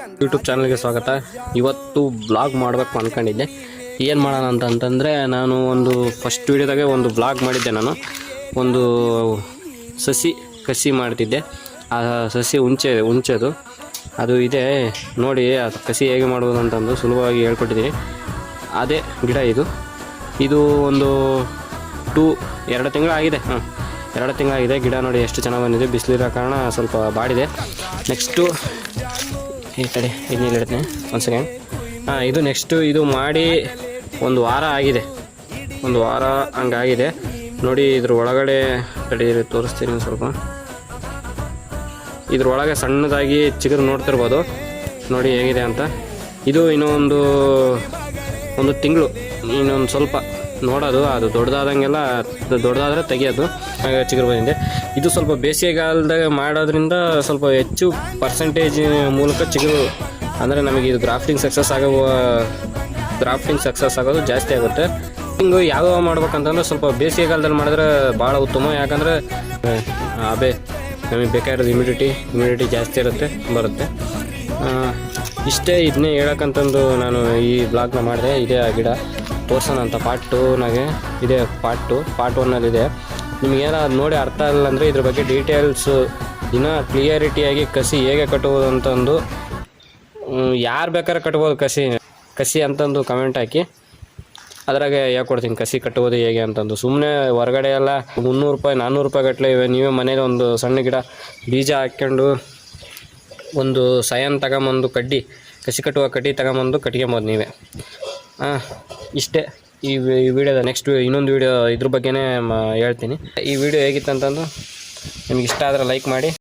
YouTube ಚಾನಲ್ಗೆ ಸ್ವಾಗತ. ಇವತ್ತು ಬ್ಲಾಗ್ ಮಾಡಬೇಕು ಅಂದ್ಕೊಂಡಿದ್ದೆ. ಏನು ಮಾಡೋಣ ಅಂತಂದರೆ, ನಾನು ಒಂದು ಫಸ್ಟ್ ವೀಡಿಯೋದಾಗೆ ಒಂದು ಬ್ಲಾಗ್ ಮಾಡಿದ್ದೆ. ನಾನು ಒಂದು ಸಸಿ ಕಸಿ ಮಾಡ್ತಿದ್ದೆ. ಆ ಸಸಿ ಹುಂಚೆದು ಅದು ಇದೆ ನೋಡಿ. ಅದು ಕಸಿ ಹೇಗೆ ಮಾಡುವುದು ಅಂತಂದು ಸುಲಭವಾಗಿ ಹೇಳ್ಕೊಟ್ಟಿದ್ದೀನಿ. ಅದೇ ಗಿಡ ಇದು ಒಂದು 2 ತಿಂಗಳಾಗಿದೆ. 2 ತಿಂಗಳಾಗಿದೆ. ಗಿಡ ನೋಡಿ ಎಷ್ಟು ಚೆನ್ನಾಗಿ ಬಂದಿದೆ. ಬಿಸಿಲಿರೋ ಕಾರಣ ಸ್ವಲ್ಪ ಬಾಡಿದೆ. ನೆಕ್ಸ್ಟು ಈ ಕಡೆ ಇಲ್ಲಿ ಇಡ್ತೀನಿ ಒಂದು ಸೆಕೆಂಡ್. ಇದು ನೆಕ್ಸ್ಟು ಇದು ಮಾಡಿ ಒಂದು ವಾರ ಆಗಿದೆ. ಒಂದು ವಾರ ಹಂಗಾಗಿದೆ ನೋಡಿ. ಇದ್ರ ಒಳಗಡೆ ಕಡೆ ತೋರಿಸ್ತೀನಿ ಸ್ವಲ್ಪ. ಇದ್ರೊಳಗೆ ಸಣ್ಣದಾಗಿ ಚಿಗುರು ನೋಡ್ತಿರ್ಬೋದು ನೋಡಿ ಹೇಗಿದೆ ಅಂತ. ಇದು ಇನ್ನೊಂದು ತಿಂಗಳು ಇನ್ನೊಂದು ಸ್ವಲ್ಪ ನೋಡೋದು. ಅದು ದೊಡ್ಡದಾದರೆ ತೆಗಿಯೋದು. ಚಿಗುರು ಬಂದಿದೆ. ಇದು ಸ್ವಲ್ಪ ಬೇಸಿಗೆಗಾಲದಾಗ ಮಾಡೋದ್ರಿಂದ ಸ್ವಲ್ಪ ಹೆಚ್ಚು ಪರ್ಸೆಂಟೇಜ್ ಮೂಲಕ ಚಿಗುರು ಅಂದರೆ ನಮಗೆ ಇದು ಗ್ರಾಫ್ಟಿಂಗ್ ಸಕ್ಸಸ್ ಆಗೋದು ಜಾಸ್ತಿ ಆಗುತ್ತೆ. ಹಿಂಗೆ ಯಾವ ಮಾಡ್ಬೇಕಂತಂದ್ರೆ ಸ್ವಲ್ಪ ಬೇಸಿಗೆಗಾಲದಲ್ಲಿ ಮಾಡಿದ್ರೆ ಭಾಳ ಉತ್ತಮ. ಯಾಕಂದರೆ ನಮಗೆ ಬೇಕಾಗಿರೋದು ಇಮ್ಯುನಿಟಿ ಜಾಸ್ತಿ ಬರುತ್ತೆ. ಇಷ್ಟೇ. ಇದನ್ನೇ ಹೇಳೋಕ್ಕಂತಂದು ನಾನು ಈ ಬ್ಲಾಗ್ನ ಮಾಡಿದೆ. ಇದೇ ಆ ಗಿಡ ತೋರ್ಸೋಣ ಅಂತ. ಪಾರ್ಟ್ 2ನಾಗೆ ಇದೆ. ಪಾರ್ಟ್ 1 ಇದೆ. ನಿಮಗೇನೋ ಅದು ನೋಡಿ ಅರ್ಥ ಆಗಲ್ಲ ಅಂದರೆ ಇದ್ರ ಬಗ್ಗೆ ಡೀಟೇಲ್ಸು ಇನ್ನೂ ಕ್ಲಿಯರಿಟಿಯಾಗಿ ಕಸಿ ಹೇಗೆ ಕಟ್ಟುವುದು ಅಂತಂದು ಯಾರು ಬೇಕಾದ್ರೆ ಕಟ್ಬೋದು ಕಸಿ ಅಂತಂದು ಕಮೆಂಟ್ ಹಾಕಿ. ಅದ್ರಾಗೆ ಹೇಳ್ಕೊಡ್ತೀನಿ ಕಸಿ ಕಟ್ಟುವುದು ಹೇಗೆ ಅಂತಂದು. ಸುಮ್ಮನೆ ಹೊರಗಡೆ ಎಲ್ಲ 300 ರೂಪಾಯಿ 400 ರೂಪಾಯಿ ಗಟ್ಟಲೆ ಇವೆ. ನೀವೇ ಮನೇಲಿ ಒಂದು ಸಣ್ಣ ಗಿಡ ಬೀಜ ಹಾಕ್ಕೊಂಡು ಒಂದು ಸಯನ್ ತಗೊಂಬಂದು ಕಸಿ ಕಟ್ಟುವ ಕಡ್ಡಿ ತಗೊಂಬಂದು ಕಟ್ಕೊಂಬೋದು ನೀವೇ. ಇಷ್ಟೇ ಈ ವಿಡಿಯೋದ. ನೆಕ್ಸ್ಟ್ ಇನ್ನೊಂದು ವಿಡಿಯೋ ಇದ್ರ ಬಗ್ಗೆನೇ ಹೇಳ್ತೀನಿ. ಈ ವಿಡಿಯೋ ಹೇಗಿತ್ತು ಅಂತಂದು ನಿಮ್ಗೆ ಇಷ್ಟ ಆದರೆ ಲೈಕ್ ಮಾಡಿ.